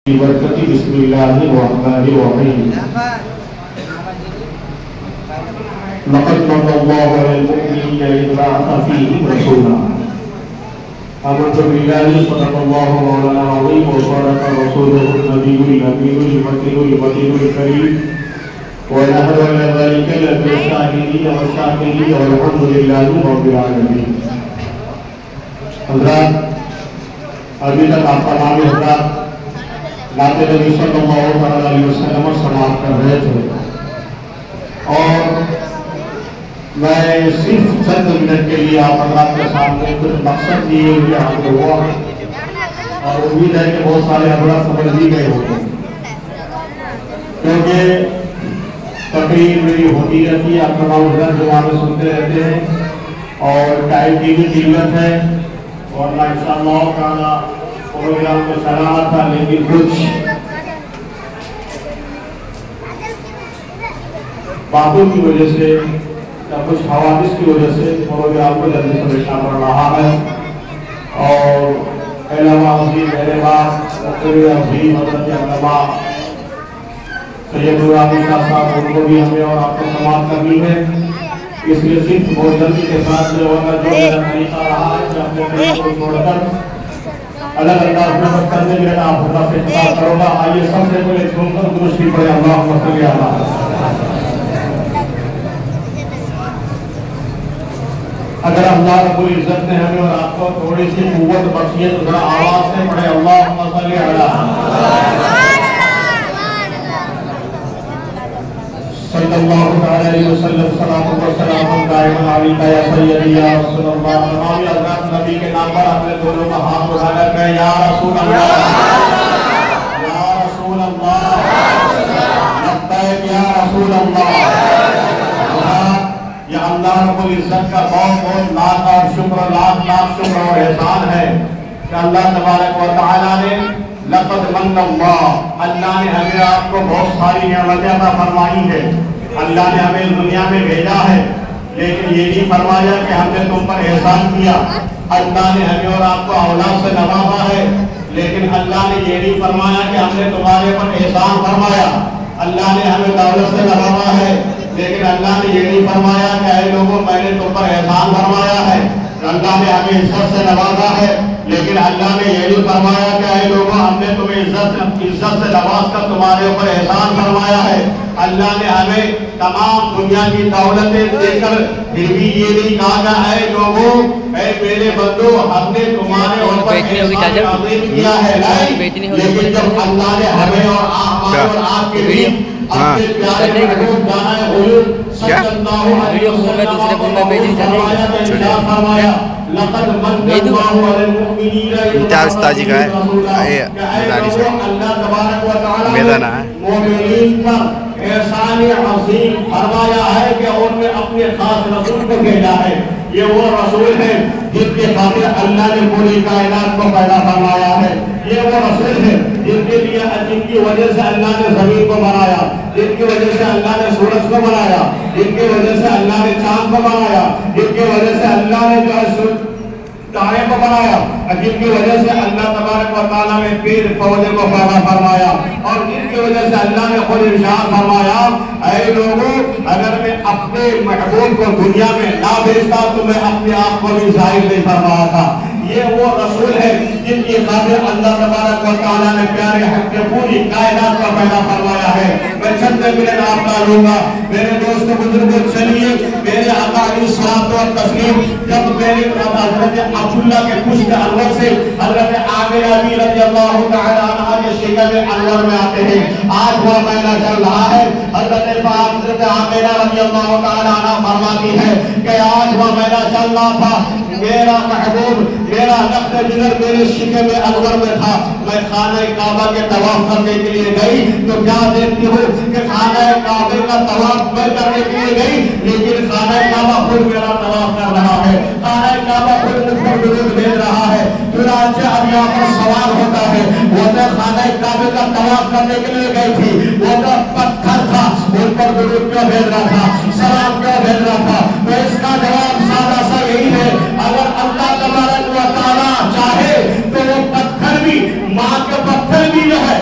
बरकती बिस्मिल्लाहिर्रहमानिर्रहीम। लक़द मन्नल्लाहु अलल मुमिनीना इज़ बअसा फ़ीहिम रसूला। आमनतु बिल्लाहि सल्लल्लाहु मौलाना अज़ीम व सदाक़ा रसूलुहुन नबियुल अमीनुल मकीनुल मदीनुल करीम व नहनु अला ज़ालिका लमिन शाहिदीन व शाकिरीन वल्हम्दुलिल्लाहि रब्बिल आलमीन। हज़रात, अभी तक आप तमाम हज़रात नाते नबी सल्लल्लाहु अलैहि वसल्लम समाप्त कर रहे थे और मैं सिर्फ चंद मिनट के लिए आप हज़रात के सामने कुछ मकसद दिए हुए हाजिर हुआ और उम्मीद है कि बहुत सारे हज़रात समझ भी गए होंगे, क्योंकि तकरीर मेरी होती रहती है, आप तमाम हज़रात जवाब सुनते रहते हैं और टाइम की भी कीमत है और इंशाअल्लाह ताला प्रोग्राम में चला था, लेकिन कुछ बातों की वजह से या कुछ हवादिस की वजह से प्रोग्राम को जल्दी समेटना पड़ रहा है। और अलावा मेरे बात साहब उनको भी हमें और आपको समाप्त करनी है, इसलिए सिर्फ बहुत जल्दी के साथ जो मेरा तरीका रहा है कि अपने तरीके को छोड़कर अलग अंदाज में करने के लिए आप अल्लाह से दुआ करूंगा। आइए सबसे पहले सुनकर दुरूद पढ़े अल्लाहुम्मा सल्ली अला। अगर अल्लाह रब्बुल इज्जत ने हमें और आपको थोड़ी सी कुव्वत बख्शी है तो जरा आवाज से पढ़े अल्लाहुम्मा सल्ली अला सल्लल्लाहु अलैहि वसल्लम। सलातो व सलाम दाइमन अलैका या सय्यदी या रसूलल्लाह। तमाम हज़रात नबी के नाम पर अपने दोनों का हाथ उठाकर कहें या रसूल अल्लाह, या रसूल अल्लाह, लब्बैक या रसूल अल्लाह। या अल्लाह रब्बुल इज्जत का बहुत बहुत लाख और शुक्र, लाख लाख शुक्र और एहसान है कि अल्लाह तबारक व तआला ने लक़द मन्नल्लाह, अल्लाह ने हमें आपको बहुत सारी नेमतें अता फरमाई है। अल्लाह ने हमें दुनिया में भेजा है, लेकिन ये नहीं फरमाया कि हमने तुम पर एहसान किया। अल्लाह ने हमें और आपको औलाद से नवाजा है, लेकिन अल्लाह ने ये नहीं फरमाया कि हमने तुम्हारे पर एहसान फरमाया। अल्लाह ने हमें दौलत से नवाजा है, लेकिन अल्लाह ने ये नहीं फरमाया कि ऐ लोगों मैंने तुम पर एहसान फरमाया है। अल्लाह ने हमें इज्जत से नवाजा है, लेकिन अल्लाह ने ये नहीं फरमाया कि ऐ लोगों हमने तुम्हें इज्जत से नवाज कर तुम्हारे ऊपर एहसान फरमाया है। अल्लाह ने हमें तमाम दुनिया की दौलतें देकर फिर भी ये नहीं कहा ऐ लोगों, ऐ मेरे बंदो हमने तुम्हारे ऊपर एहसान अज़ीम किया है। नहीं, लेकिन जब अल्लाह ने हमें और आपके लिए अपने प्यारे महबूब जाना हुजूर सल्लल्लाहु अलैहि वसल्लम फरमाया लक़द मन्नल्लाहु अलल मुमिनीना इम्तियाज़ ताजी का है अल्लाह तबारक व तआला मैदान है मोमिनीन पर एहसान अज़ीम फरमाया है कि उन्होंने अपने खास रसूल को भेजा है। ये वो रसूल है जिनके खातिर अल्लाह ने पूरी कायनात को पैदा फरमाया है। ये वो रसूल है जिनके लिए जिनकी वजह से अल्लाह ने जमीन को बनाया, जिनकी वजह से अल्लाह ने सूरज को बनाया, जिनकी वजह से अल्लाह ने चांद को बनाया, जिनकी वजह से अल्लाह ने जो तारे को बनाया, जिनकी वजह से अल्लाह तबारक व तआला ने पेड़ पौधे को पैदा फरमाया और जिनकी वजह से अल्लाह ने खुद इरशाद फरमाया ऐ लोगों अगर मैं अपने महबूब को दुनिया में ना भेजता तो मैं अपने आप को भी जाहिर नहीं फरमाया था। ये वो रसूल है जिनकी खातिर अल्लाह तबारक व तआला ने प्यारे हक के पूरी कायनात को पैदा फरमाया है। मैं चंद मिनट आपका लूंगा मेरे दोस्त बुजुर्गों। चलिए मेरे आका अलैहिस्सलातु व तस्लीम जब मेरे हज़रत अब्दुल्ला के पुश्त अनवर से हज़रत आमिना रज़ियल्लाहु तआला अन्हा के शिकल अनवर में आते हैं। आज वो महीना चल रहा है। हज़रत आमिना रज़ियल्लाहु तआला अन्हा फरमाती है कि आज वो महीना चल रहा था, मेरा महबूब मेरा नफ्स जिगर मेरे शिकल अनवर में था। मैं खाना काबा के तवाफ करने के लिए गई तो क्या देखती हूँ कि खाना काबे का तवाफ मैं करने के लिए गई, लेकिन खाना काबा खुद मेरा तवाफ कर रहा है, खाना काबा खुद मुझ पर दुरूद भेज रहा है। चुनांचे अब यहाँ पर सवाल होता है, वो तो खाना काबे का तवाफ करने के लिए गई थी, वो तो पत्थर था, उन पर दुरूद क्यों भेज रहा था, सलाम क्यों भेज रहा था? तो इसका जवाब सादा सा यही है, अगर अल्लाह तबारक व तआला चाहे तो वो पत्थर भी माँ के पत्थर भी जो है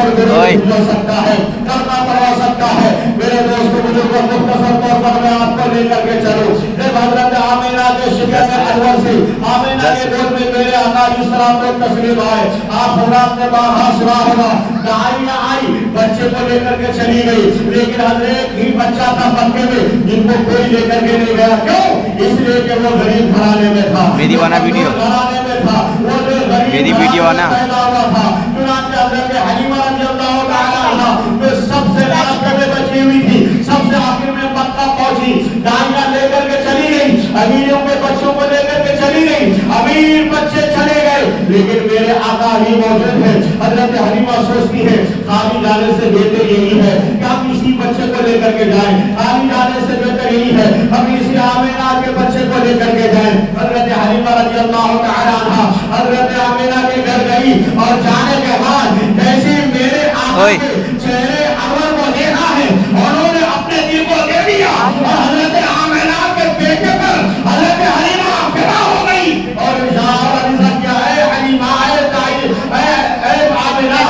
हो सकता है, करना पड़ा सकता है। मेरे दोस्तों बुजुर्गों मुख्तसर तौर पर मैं आपको लेकर के चलूं। जब हजरत आमिना के शिकन अनवर से आमिना के गोद में मेरे आका अलैहिस्सलाम को तस्लीम आए, आप हजरात ने बाहा सुना होगा, गाड़ियां आई बच्चे को लेकर के चली गई, लेकिन हजरत ही बच्चा था पक्के में जिनको कोई लेकर के नहीं गया। क्यों? इसलिए कि वो गरीब घराने में था, मेरी वाला वीडियो घराने में था, वो जो मेरी वीडियो आना पैदा हुआ था। चुनांचे हजरत हलीमा रज़ियल्लाहु ताला अन्हा में सबसे लास्ट में बची हुई थी, सबसे आखिर में मक्का पहुंची, गाड़ियां लेकर के चली गई, अमीरों के बच्चों को लेकर के चली गई, अमीर बच्चे चले गए, लेकिन मेरे आका ही मौजूद है। हजरत हलीमा सोचती है खाली जाने से बेहतर यही है कि हम इसी बच्चे को लेकर के जाएं, खाली जाने से बेहतर यही है हम इसी आमिना के बच्चे को लेकर के जाएं। हजरत हलीमा रज़ियल्लाहु ताला अन्हा हजरत आमिना के घर गई और जाने के बाद जैसे मेरे आका के चेहरे अनवर को देखा है, उन्होंने अपने दिल को दे दिया और हजरत आमिना के बेटे पर हजरत हलीमा फिदा हो गई और इशारा किया, ऐ हलीमा, ऐ ताई, ऐ आमिना,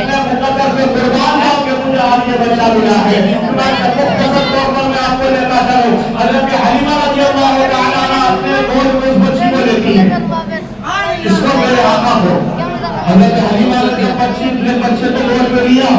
मैं मुकद्दर पे कुर्बान हूं कि मुझे आज ये बच्चा मिला है। मैं मुख्तसर तौर पर मैं आपको लेकर चलूं। हजरत हलीमा रज़ियल्लाहु ताला अन्हा अपने गोद में उस बच्ची को लेती है, इसको मेरे आका को हजरत हलीमा ने बच्चे को गोद में लिया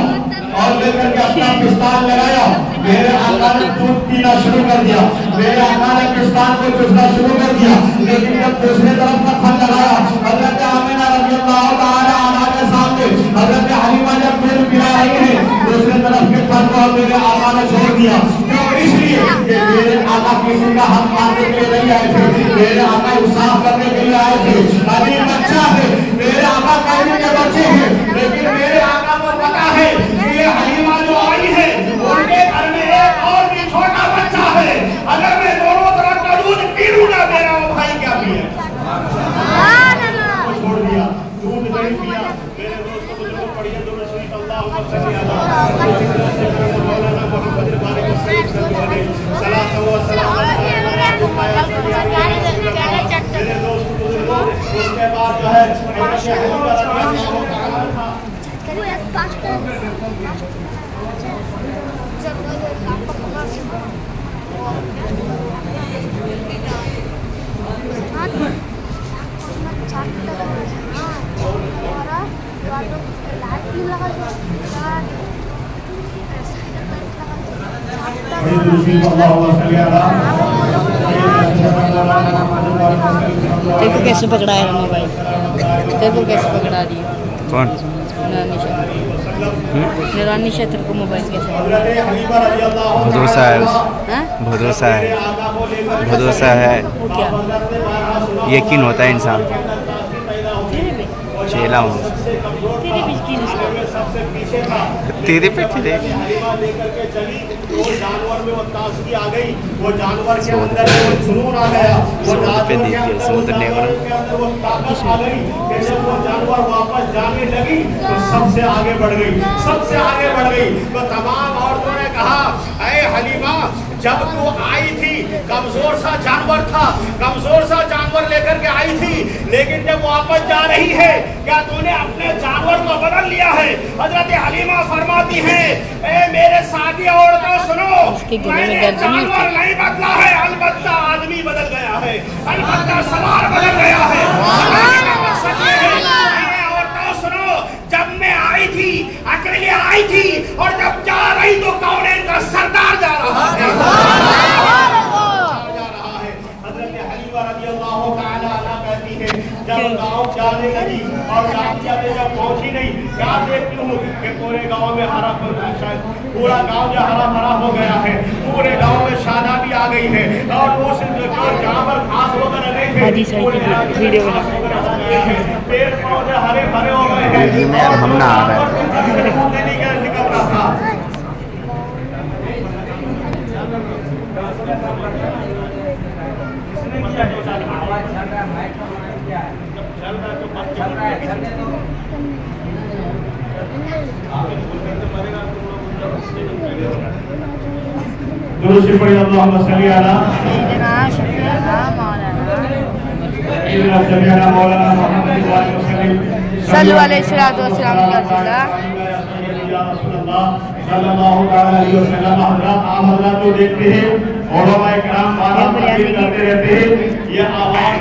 और लेकर के अपना पिस्तान लगाया। मेरे आका ने दूध पीना शुरू कर दिया, मेरे आका ने पिस्तान को चूसना शुरू कर दिया, लेकिन जब दूसरे तरफ का फल लगाया हजरत आमिना रज़ियल्लाहु ताला अन्हा के सामने हजरत हलीमा जब दूध पिला रही है, दूसरे तरफ के फल को मेरे आका ने छोड़ दिया। क्यों? इसलिए कि मेरे आका किसी का हक मारने के लिए नहीं आए थे, मेरे आका इंसाफ करने के लिए आए थे। अभी बच्चा है, मेरे आका कहने के बच्चे हैं, लेकिन मेरे आका को पता है ये हलीमा जो आई है उनके घर में एक और भी छोटा बच्चा है, अगर मैं दोनों तरफ का दूध पी लूंगा मेरा वो भाई क्या पिए। छोड़ दिया, दूध नहीं पिया। मेरे दोस्तों बुजुर्गों पढ़िए तो रसूल अल्लाहुम्मा सल्ली अला मौलाना मुहम्मद बारिक सल्लल्लाहु अलैहि वसल्लम। मेरे दोस्त बुजुर्गों उसके बाद जो है देखो कैसे पकड़ा है मोबाइल, देखो कैसे पकड़ा दी। कौन? निरानी क्षेत्र को मोबाइल कैसे भरोसा है, भरोसा है, भरोसा है, यकीन होता है इंसान। चेला हूँ तेरे पे चले जानवर में वो ताजगी आ गई, वो जानवर के अंदर वो जुनून आ गया, वो पे देखिए समुद्र ने वो ताकत आ गई। जैसे वो जानवर वापस जाने लगी तो सबसे आगे बढ़ गई, सबसे आगे बढ़ गई। तो तमाम औरतों ने कहा, ऐ हलीमा जब तू आई थी कमजोर सा जानवर था, कमजोर सा जानवर लेकर के आई थी, लेकिन जब वापस जा रही है क्या तूने अपने जानवर को बदल लिया है? हजरत हलीमा फरमाती है, ए मेरे साथी औरतों सुनो, मैंने जानवर नहीं बदला है, अलबत्ता आदमी बदल गया है, अलबत्ता सवार बदल गया है। औरतों सुनो, जब मैं आई थी अकेले आई थी और जब जा रही तो कौन का सरदार जा रहा है। जब गाँव जाने लगी और रास्ते में जब पहुंची नहीं, क्या देखती हूँ कि पूरे गांव में हरा पूरा गांव जो हरा भरा हो गया है, पूरे गांव में शादा भी आ गई है और उस जहाँ पर घास वगैरह नहीं थे पेड़ पौधे हरे भरे हो गए हैं, हम ना आ रहे निकल रहा था। दुरुस्त पढ़ी अल्लाहुम्मा सल्ली अला मौलाना मुहम्मद। सल्लल्लाहु अलैहि वसल्लम का जिला तो देखते हैं करते रहते हैं। ये आवाज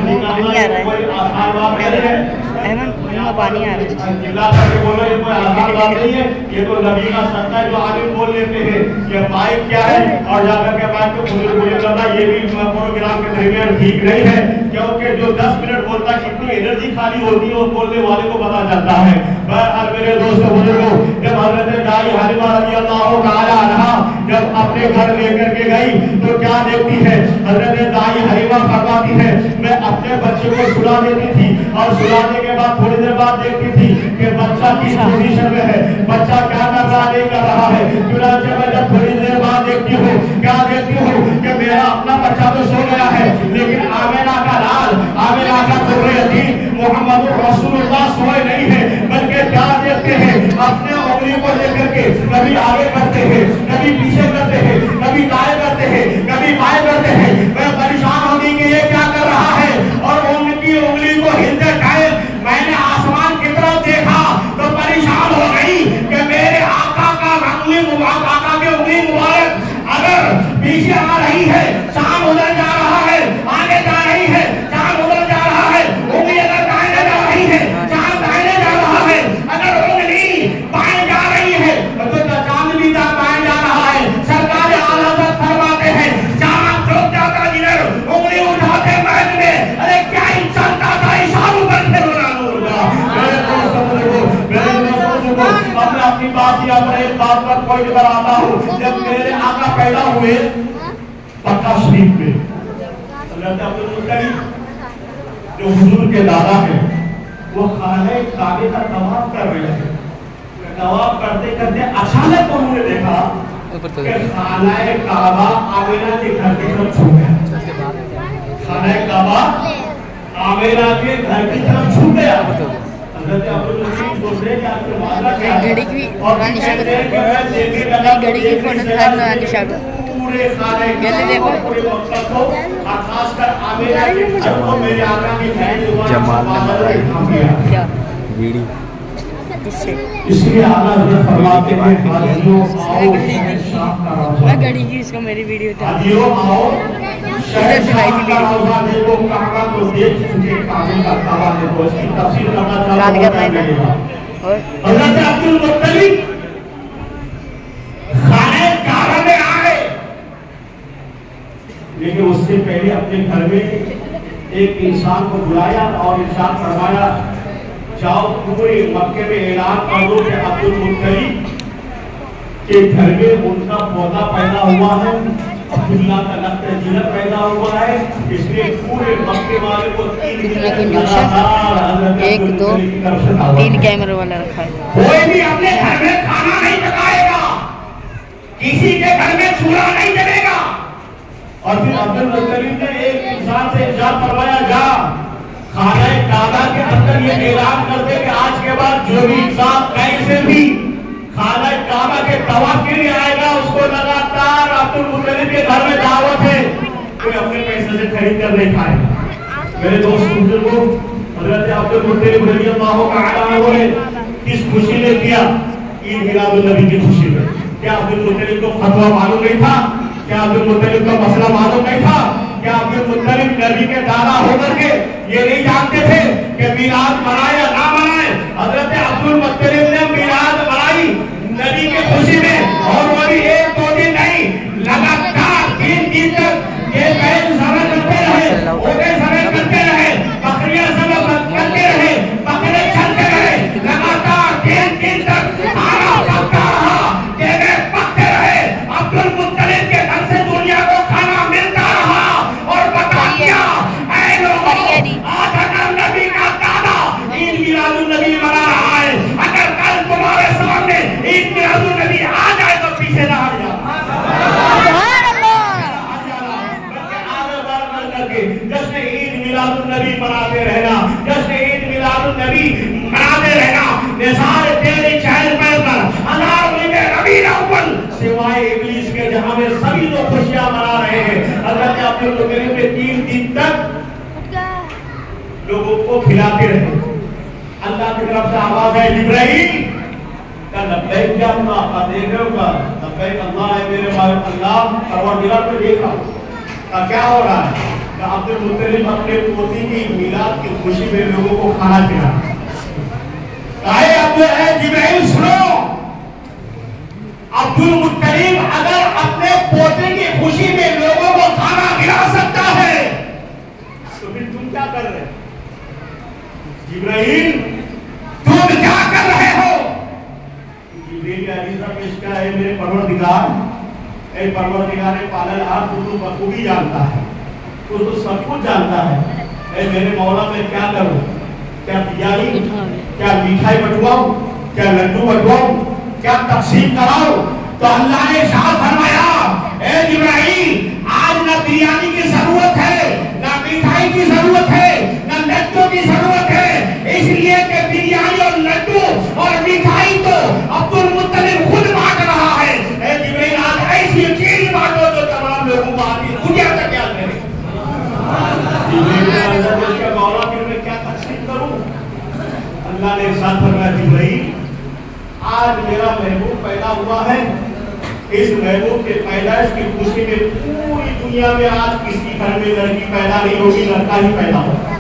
पानी आ रहा है। बोलो ये कोई आसान बात नहीं है, ये तो नबी का सत्ता है जो आलिम बोल लेते हैं। ये माइक क्या है और जाकर के माइक को बोले करना ये भी प्रोग्राम के दरमियान ठीक नहीं है, क्योंकि जो 10 मिनट बोलता है कितनी एनर्जी खाली होती है वो बोलने वाले को पता चलता है। मेरे दोस्तों बुजुर्गों, जब हज़रत दाई हलीमा रज़ियल्लाहु ताला अन्हा जब अपने घर लेकर के गई तो क्या देखती है, हज़रत दाई हलीमा फरमाती है मैं अपने बच्चे को सुला देती थी और सुलाने के बाद थोड़ी देर बाद देखती थी कि बच्चा किस पोजीशन में है, बच्चा क्या कर रहा नहीं कर रहा है। चुनांचे में जब थोड़ी देर बाद देखती हूँ क्या देखती हूँ कि मेरा अपना बच्चा तो सो गया है, लेकिन आमेना का लाल आमेना का यतीम मोहम्मद रसूलुल्लाह सोए नहीं है, बल्कि क्या देखते हैं अपने उंगली को लेकर के कभी आगे करते हैं, कभी पीछे करते हैं, कभी दाएं करते हैं, कभी बाएं करते हैं। मैं परेशान होगी कि ये क्या कर रहा है और उनकी उंगली को हिलते टाइम मैंने आसमान की तरफ देखा तो परेशान हो गई कि मेरे आका का उंगली मुबारक, आका के उंगली मुबारक अगर पीछे आ रही है, चांद उधर जा रहा है, आगे जा रही है, चांद उधर जा रहा है, उंगली अगर दाएं जा रही है, चांद दाएं जा रहा है, अगर उंगली बाएं जा रही है तो चांद भी बाएं जा रहा है। सरकार आला फरमाते हैं चांद चौक जाता जिधर उंगली उठाते महल में, अरे क्या ही चलता था इशारों पर अपनी बात या अपने एक बात पर पॉइंट पर आता हूँ। जब मेरे आका पैदा हुए मक्का शरीफ में, जो हुजूर के दादा है वो खाने काबे का तवाफ कर रहे हैं। तवाफ करते करते अचानक उन्होंने देखा कि खाने काबा आमिना के घर की तरफ छू गया। खाने काबा आमिना के घर की तरफ छू गया। घड़ी की फोटो पूरे खाने देखो खासकर आमिना के घर को मेरे आका की जमाल क्या बीड़ी इसलिए आला हज़रत फरमाते हैं हाजियों आओ मैं घड़ी की इसको मेरी वीडियो था हाजियों आओ इधर से लाई थी वीडियो देखो काबा को देख चुके काबे का काबा देखो इसकी तफसीर करना काल करना है और हज़रत अब्दुल मुत्तलिब खाने काबा में आए, लेकिन उससे पहले अपने घर में एक इंसान को बुलाया और इरशाद फरमाया जाओ पूरे मक्के में ऐलान कर दो कि अब्दुल मुत्तलिब के घर में उनका पौधा पैदा हुआ है, अब्दुल्ला का लक्ष्य जिलत पैदा हुआ है, इसलिए पूरे मक्के वाले को 1 2 3 कैमरे वाला रखा है। कोई भी अपने घर में खाना नहीं पकाएगा, किसी के घर में चूल्हा नहीं जलेगा। और फिर अब्दुल मुत्तलिब ने एक इंसान से इरशाद फरमाया जा खाने काबा के अंदर ये ऐलान कर दे कि आज के बाद जो भी इंसान कैसे भी खाने काबा के तवाफ के लिए आएगा उसको लगातार अब्दुल मुत्तलिब के घर में दावत है, कोई अपने पैसे से खरीद कर नहीं खाएगा। मेरे दोस्त बुजुर्गों, हज़रत अब्दुल मुत्तलिब रज़ियल्लाहु ताला अन्हु ने किस खुशी में किया, ईद मिलादुन नबी की खुशी में। क्या अब्दुल मुत्तलिब को फतवा मालूम नहीं था? क्या अब्दुल मुत्तलिब का मसला मालूम नहीं था? क्या अब्दुल मुत्तलिब नबी के दादा होकर के ये नहीं जानते थे कि मिलाद मनाए या ना मनाए? हज़रत अब्दुल मुत्तलिब ने मिलाद मनाई नबी के खुशी में, और वो भी 1-2 दिन नहीं, लगातार 3 दिन तक ये बैल समय करते रहे, ओटे समय करते रहे, बकरियां समय करते रहे, बकरे चलते रहे, लगातार 3 दिन तक खाना पकता रहा, केले पकते रहे। अब्दुल मुत्तलिब के घर से दुनिया को खाना मिलता रहा। और बता क्या ऐ लोगों, आज अगर नबी का दादा ईद तरफ से आवाज है जिब्राइल का लब्बैक क्या हुआ आप देख रहे हो लब्बैक अल्लाह है मेरे मालिक अल्लाह परवरदिगार को देख रहा हूं क्या हो रहा है अब्दुल मुत्तलिब अपने पोती की मिलाद की खुशी में लोगों को खाना खिला जिब्राइल सुनो अब्दुल मुत्तलिब अगर अपने पोते की खुशी में लोगों को खाना खिला सकता है तो फिर तुम क्या कर रहे हो जिब्राइल तुम क्या कर रहे हो मेरे परवरदिगार ने पालन आप तो बखूबी जानता है तो सब कुछ जानता है मेरे मौला में क्या करूं क्या बिरयानी क्या मिठाई बंटवाऊं क्या लड्डू बंटवाऊं क्या तकसीम कराऊं तो अल्लाह ने साफ फरमाया ए जिब्राइल आज ना बिरयानी की जरूरत है ना मिठाई की जरूरत है ना लड्डू की जरूरत है इसलिए कि बिरयानी और लड्डू और मिठाई तो अब्दुल मुत्तलिब खुद बांट रहा है ए जिब्राइल आज ऐसी चीज बांटो जो तमाम लोगों को आती दुनिया तक याद करे जिब्राइल मौला फिर मैं क्या तकसीम करूं अल्लाह ने साथ फरमाया जिब्राइल आज मेरा महबूब पैदा हुआ है इस महबूब के पैदाइश की खुशी में पूरी दुनिया में आज किसी घर में लड़की पैदा नहीं होगी लड़का ही पैदा होगा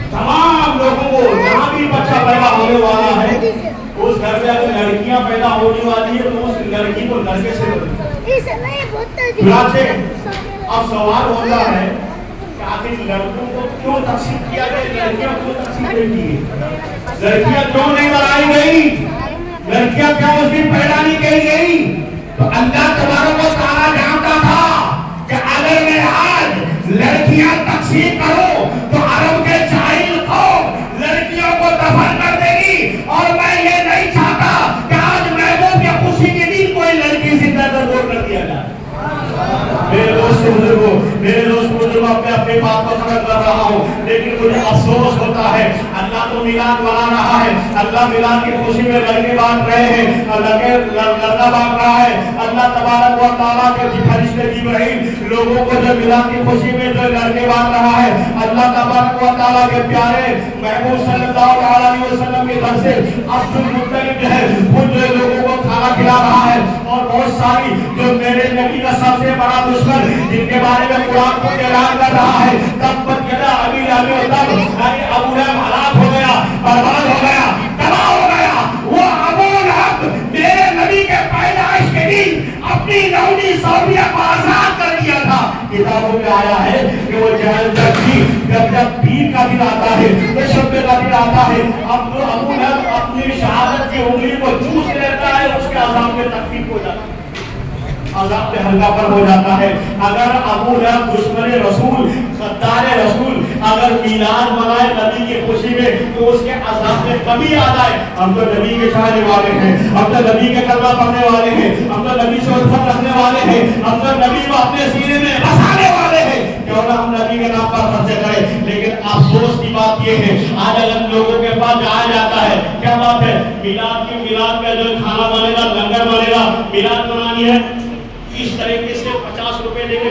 तमाम लोगों को जहाँ भी बच्चा पैदा होने वाला है उस घर में अगर लड़कियां पैदा होने वाली है तो उस लड़की को लड़के से अब सवाल होता है आखिर लड़कों को क्यों तकसीम किया गया लड़कियों को तकसीम नहीं की लड़कियां क्यों नहीं बनाई गई लड़कियां क्यों उस दिन पैदा नहीं की गई तो अल्लाह तबारक व तआला जानता था कि अगर मैं आज लड़कियां तकसीम करूं तो अरब के जाहिल कौम लड़कियों को दफन कर देगी और मैं ये नहीं चाहता कि आज महबूब की खुशी के दिन कोई लड़की जिंदा दरगोर कर दिया जाए मेरे दोस्त बुजुर्गों अपने बात को खत्म कर रहा हूँ लेकिन मुझे अफसोस होता है अल्लाह तो मिलाद मना रहा है अल्लाह मिलाद की खुशी में लड़के बांट रहे हैं लड़का बांट रहा है अल्लाह तबारक व तआला के फरिश्ते जिब्राइल लोगों को जो मिलाद की खुशी में जो लड़के बांट रहा है अल्लाह तबारक व तआला के प्यारे महबूब सल्लल्लाहु अलैहि वसल्लम के घर से अब्दुल मुत्तलिब जो है खुद जो लोगों को खाना खिला रहा है और बहुत सारी जो मेरे नबी का सबसे बड़ा दुश्मन जिनके बारे में कुरान को ऐलान कर रहा है तब अभी अबू लहब हलाक हो गया बर्बाद हो गया तबाह हो गया वो अबू लहब मेरे नबी के पैदाइश के दिन अपनी नौनी सौरिया को आजाद कर दिया था किताबों में आया है कि वो जब पीर का दिन आता है तो शब्द का दिन आता है अब तो अबू लहब अपनी शहादत की उंगली को चूस लेता है उसके अजाब में तकलीफ हो जाती है अज़ाब पे हल्का पर हो जाता है अगर अबू लहब दुश्मन रसूल गद्दार रसूल अगर मिलाद मनाए नबी की खुशी में तो उसके अज़ाब में कमी आ जाए हम तो नबी के चाहने वाले हैं हम तो नबी के कलमा पढ़ने वाले हैं हम तो नबी से उल्फत रखने वाले हैं हम तो नबी को अपने सीने में बसाने वाले हैं क्यों ना हम नबी के नाम पर खर्चे करें लेकिन अफसोस की बात यह है आज अगर लोगों के पास जाया जाता है क्या बात है मिलाद का जो खाना बनेगा लंगर बनेगा मिलाद बनानी है इस तरीके से 50 रुपए लेके